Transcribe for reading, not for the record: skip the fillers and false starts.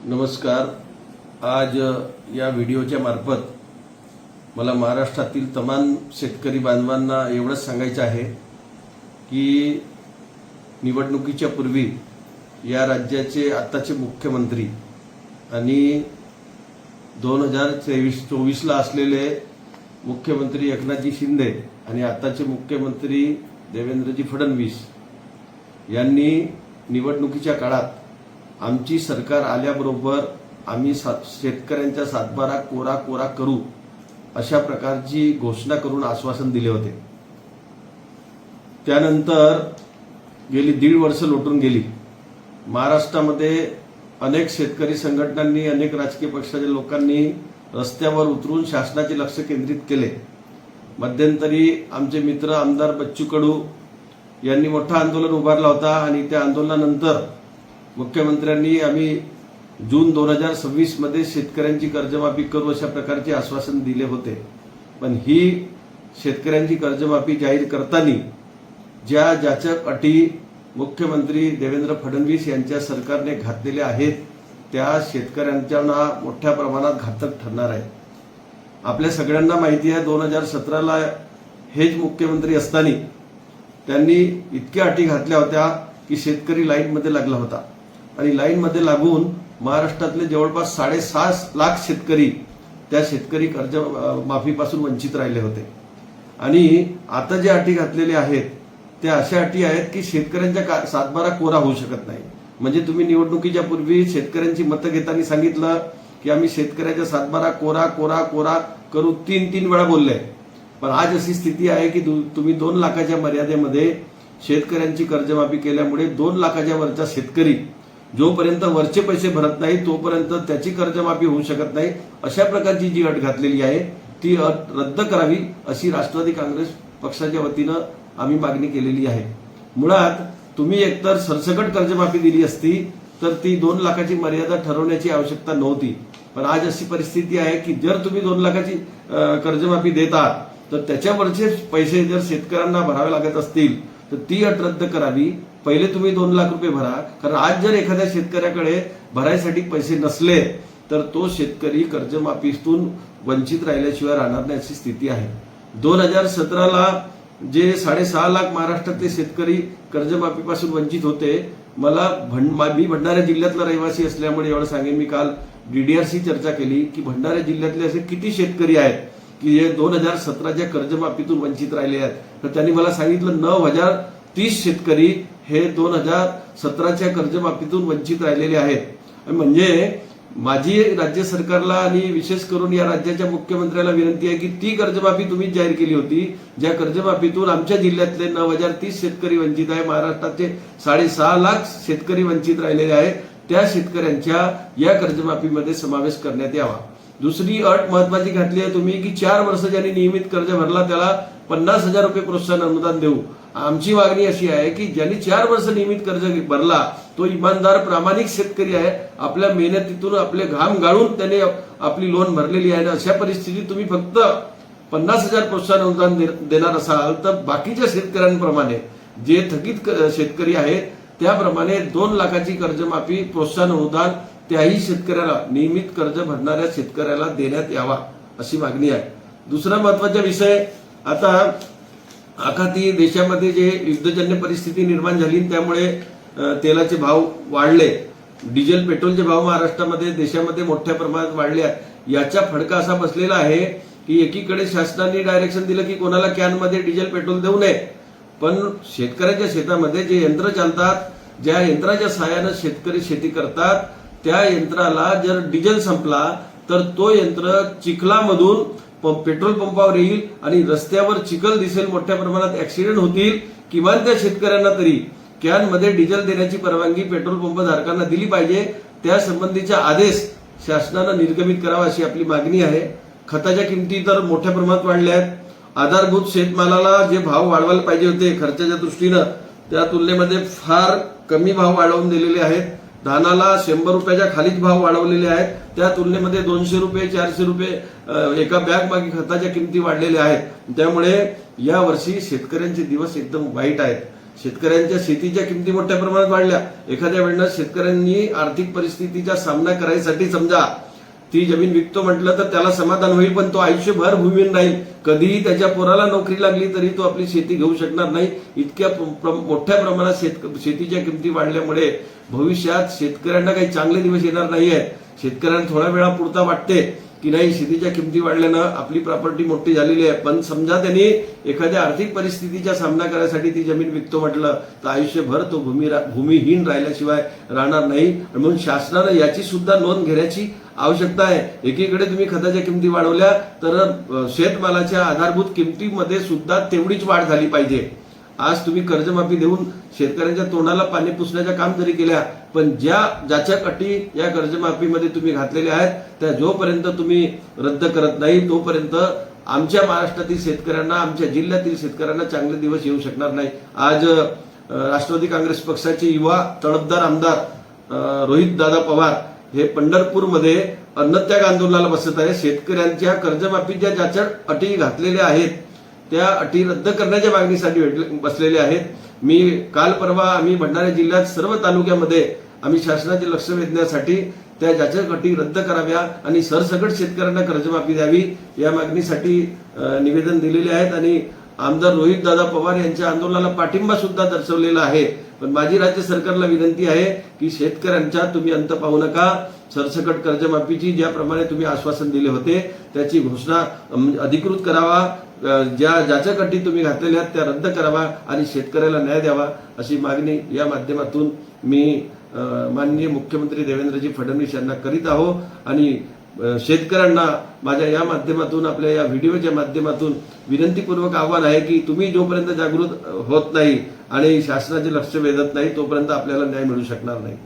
नमस्कार। आज या व्हिडिओच्या मार्फत मला महाराष्ट्रातील तमाम शेतकरी बांधवांना एवढंच सांगायचं आहे की निवडणुकीच्या पूर्वी या राज्याचे आताचे मुख्यमंत्री आणि 2024ला असलेले मुख्यमंत्री एकनाथजी शिंदे आणि आताचे मुख्यमंत्री देवेंद्रजी फडणवीस यांनी निवडणुकीच्या काळात आमची सरकार आल्याबरोबर आम्ही शेतकऱ्यांचा सातबारा कोरा कोरा करू अशा प्रकारची घोषणा करून आश्वासन दिले होते। त्यानंतर गेली 1.5 वर्ष लोटून गेली। महाराष्ट्रामध्ये अनेक शेतकरी संघटनांनी अनेक राजकीय पक्षाच्या लोकांनी रस्त्यावर उतरून शासनाचे लक्ष केंद्रित केले। मध्यंतरी आमचे मित्र आमदार बच्चू कडू यांनी मोठा आंदोलन उभारला होता आणि त्या आंदोलनानंतर मुख्यमंत्र्यांनी आम्ही जून 2026 मध्ये शेतकऱ्यांची कर्जमाफी करू अशा प्रकारचे आश्वासन दिले होते। पण ही शेतकऱ्यांची कर्जमाफी जाहीर करताना ज्याच्या अटी मुख्यमंत्री देवेंद्र फडणवीस यांच्या सरकारने घातलेल्या आहेत त्या शेतकऱ्यांच्या मोठ्या प्रमाणात घातक ठरणार आहे। आपल्या सगळ्यांना माहिती आहे 2017ला हेच मुख्यमंत्री असताना त्यांनी इतक्या अटी घातल्या होत्या की शेतकरी लाईनमध्ये लागला होता आणि लाईनमध्ये लागून महाराष्ट्रातले जवळपास 6.5 लाख शेतकरी त्या शेतकरी कर्जमाफीपासून वंचित राहिले होते। आणि आता ज्या अटी घातलेल्या आहेत त्या अशा अटी आहेत की शेतकऱ्यांचा सातबारा कोरा होऊ शकत नाही। म्हणजे तुम्ही निवडणुकीच्या पूर्वी शेतकऱ्यांची मतं घेताना सांगितलं की आम्ही शेतकऱ्याचा सातबारा कोरा कोरा कोरा करू 3 वेळा बोलले। पण आज अशी स्थिती आहे की तुम्ही 2 लाखाच्या मर्यादेमध्ये शेतकऱ्यांची कर्जमाफी केल्यामुळे 2 लाखाच्या वरचा शेतकरी जोपर्यंत वरचे पैसे भरत नाही तोपर्यंत त्याची कर्जमाफी होऊ शकत नाही। अशा प्रकारची जी अट घातलेली आहे ती अट रद्द करावी अशी राष्ट्रवादी काँग्रेस पक्षाच्या वतीनं आम्ही मागणी केलेली आहे। मुळात तुम्ही एकतर सरसकट कर्जमाफी दिली असती तर ती 2 लाखाची मर्यादा ठरवण्याची आवश्यकता नव्हती। पण आज अशी परिस्थिती आहे की जर तुम्ही 2 लाखाची कर्जमाफी देत आहात तर त्याच्यावरचे पैसे जर शेतकऱ्यांना भरावे लागत असतील तर ती अट रद्द करावी। पहिले तुम्ही 2 लाख रुपये भरा, कारण आज जर एखाद्या शेतकऱ्याकडे भरायसाठी पैसे नसले तर तो शेतकरी कर्जमाफीतून वंचित राहिल्याशिवाय राहणार नाही अशी स्थिती आहे। 2017ला जे 6.5 लाख महाराष्ट्रातले शेतकरी कर्जमाफीपासून वंचित होते। मी भंडारा जिल्ह्यातला रहिवासी असल्यामुळे एवढं सांगेन, मी काल डीडीआरशी चर्चा केली की भंडारा जिल्ह्यातले असे किती शेतकरी आहेत की जे 2017च्या कर्जमाफीतून वंचित राहिले आहेत। तर त्यांनी मला सांगितलं 9030 शेतकरी हे 2017च्या कर्जमाफीतून वंचित राहिलेले आहेत। म्हणजे माझी राज्य सरकारला आणि विशेष करून या राज्याच्या मुख्यमंत्र्याला विनंती आहे की ती कर्जमाफी तुम्ही जाहीर केली होती ज्या कर्जमाफीतून आमच्या जिल्ह्यातले 9030 शेतकरी वंचित आहे, महाराष्ट्राचे 6.5 लाख शेतकरी वंचित राहिलेले आहेत, त्या शेतकऱ्यांच्या या कर्जमाफीमध्ये समावेश करण्यात यावा। दुसरी अट महत्वाची घातली आहे तुम्ही की 4 वर्ष ज्यांनी नियमित कर्ज भरला त्याला 50,000 रुपये प्रोत्साहन अनुदान देऊ। आमची मागणी अशी आहे की ज्यांनी 4 वर्ष नियमित कर्ज भरला तो इमानदार प्रामाणिक शेतकरी आहे, आपल्या मेहनतीतून आपले घाम गाळून त्याने आपली लोन भरलेली आहे। अशा परिस्थितीत तुम्ही फक्त 50,000 प्रोत्साहन अनुदान देणार असाल तर बाकीच्या शेतकऱ्यांप्रमाणे जे थकीत शेतकरी आहेत त्याप्रमाणे 2 लाखाची कर्जमाफी प्रोत्साहन अनुदान त्याही शेतकऱ्याला नियमित कर्ज भरणाऱ्या शेतकऱ्याला देण्यात यावा अशी मागणी आहे। दुसरा महत्वाचा विषय, आता आखाती देशामध्ये जे युद्धजन्य परिस्थिती निर्माण झाली त्यामुळे तेलाचे भाव वाढले, डिझेल पेट्रोलचे भाव महाराष्ट्रामध्ये देशामध्ये मोठ्या प्रमाणात वाढले आहेत। याचा फडका असा बसलेला आहे की एकीकडे शासनाने डायरेक्शन दिलं की कोणाला कॅनमध्ये डिझेल पेट्रोल देऊ नये, पण शेतकऱ्याच्या शेतामध्ये जे यंत्र चालतात ज्या यंत्राच्या सहाय्याने शेतकरी शेती करतात त्या यंत्राला जर डिझेल संपला तर तो यंत्र चिखलामधून पेट्रोल पंपावर येईल आणि रस्त्यावर चिखल दिसेल, मोठ्या प्रमाणात ऍक्सिडेंट होतील। किमान त्या शेतकऱ्यांना तरी कॅनमध्ये डिझेल देण्याची परवानगी पेट्रोल पंप धारकांना दिली पाहिजे। त्या संबंधीचा आदेश शासनानं निर्गमित करावा अशी आपली मागणी आहे। खताच्या किमती तर मोठ्या प्रमाणात वाढल्या आहेत। आधारभूत शेतमालाला जे भाव वाढवायला पाहिजे होते खर्चाच्या दृष्टीनं त्या तुलनेमध्ये फार कमी भाव वाढवून दिलेले आहेत। धानाला 100 रुपयाच्या खालीच भाव वाढवलेले आहेत, त्या तुलनेमध्ये 200 रुपये 400 रुपये एका बॅग मागे खताच्या किमती वाढलेल्या आहेत। त्यामुळे या वर्षी शेतकऱ्यांचे दिवस एकदम वाईट आहेत। शेतकऱ्यांच्या शेतीच्या किमती मोठ्या प्रमाणात वाढल्या. एखाद्या वेळेला शेतकऱ्यांनी आर्थिक परिस्थितीचा सामना करायसाठी समजा ती जमीन विकतो म्हटलं तर त्याला समाधान होईल, पण तो आयुष्यभर भूमीहीन राहील. कधीही त्याच्या पोराला नोकरी लागली तरी तो आपली शेती घेऊ शकणार नाही. इतक्या मोठ्या प्रमाणात शेतीच्या किमती वाढल्यामुळे भविष्यात शेतकऱ्यांना काही चांगले दिवस येणार नाही आहेत. शेतकऱ्यांना थोड्या वेळापुरता वाटते की नाही शेतीच्या किमती वाढल्यानं आपली प्रॉपर्टी मोठी झालेली आहे, पण समजा त्यांनी एखाद्या आर्थिक परिस्थितीचा सामना करायसाठी ती जमीन विकतो म्हटलं तर आयुष्यभर तो भूमिहीन राहिल्याशिवाय राहणार नाही. म्हणून शासनानं याची सुद्धा नोंद घेण्याची आवश्यकता आहे. एकीकडे तुम्ही खताच्या किमती वाढवल्या तर शेतमालाच्या आधारभूत किमतीमध्ये सुद्धा तेवढीच वाढ झाली पाहिजे. आज तुम्ही कर्जमाफी देऊन शेतकऱ्यांच्या तोंडाला पाणी पुसण्याचं काम जरी केल्या, पण ज्याच्या अटी या कर्जमाफीमध्ये तुम्ही घातलेल्या आहेत त्या जोपर्यंत तुम्ही रद्द करत नाही तोपर्यंत आमच्या महाराष्ट्रातील शेतकऱ्यांना, आमच्या जिल्ह्यातील शेतकऱ्यांना चांगले दिवस येऊ शकणार नाही. आज राष्ट्रवादी काँग्रेस पक्षाचे युवा तडफदार आमदार रोहित दादा पवार हे पंढरपूरमध्ये अन्नत्याग आंदोलनाला बसत आहे. शेतकऱ्यांच्या कर्जमाफीच्या ज्याच्या अटी घातलेल्या आहेत त्या अटी रद्द करण्याच्या मागणीसाठी बसलेले आहेत. मी काल परवा आम्ही भंडारा जिल्ह्यात सर्व तालुक्यामध्ये आम्ही शासनाचे लक्ष वेधण्यासाठी त्या ज्याच्या अटी रद्द कराव्या आणि सरसकट शेतकऱ्यांना कर्जमाफी द्यावी या मागणीसाठी निवेदन दिलेले आहेत आणि आमदार रोहित दादा पवार यांच्या आंदोलनाला पाठिंबा सुद्धा दर्शवलेला आहे. पण माझी राज्य सरकारला विनंती आहे की शेतकऱ्यांच्या तुम्ही अंत पाहू नका. सरसकट कर्जमाफीची ज्याप्रमाणे तुम्ही आश्वासन दिले होते त्याची घोषणा अधिकृत करावा. ज्याच्या अटी तुम्ही घातलेल्या आहेत त्या रद्द करावा आणि शेतकऱ्याला न्याय द्यावा अशी मागणी या माध्यमातून मी माननीय मुख्यमंत्री देवेंद्रजी फडणवीस यांना करीत आहो. आणि शेतकऱ्यांना माझ्या या माध्यमातून, आपल्या या व्हिडिओच्या माध्यमातून विनंतीपूर्वक आव्हान आहे की तुम्ही जोपर्यंत जागृत होत नाही आणि शासनाचे लक्ष वेधत नाही तोपर्यंत आपल्याला न्याय मिळू शकणार नाही.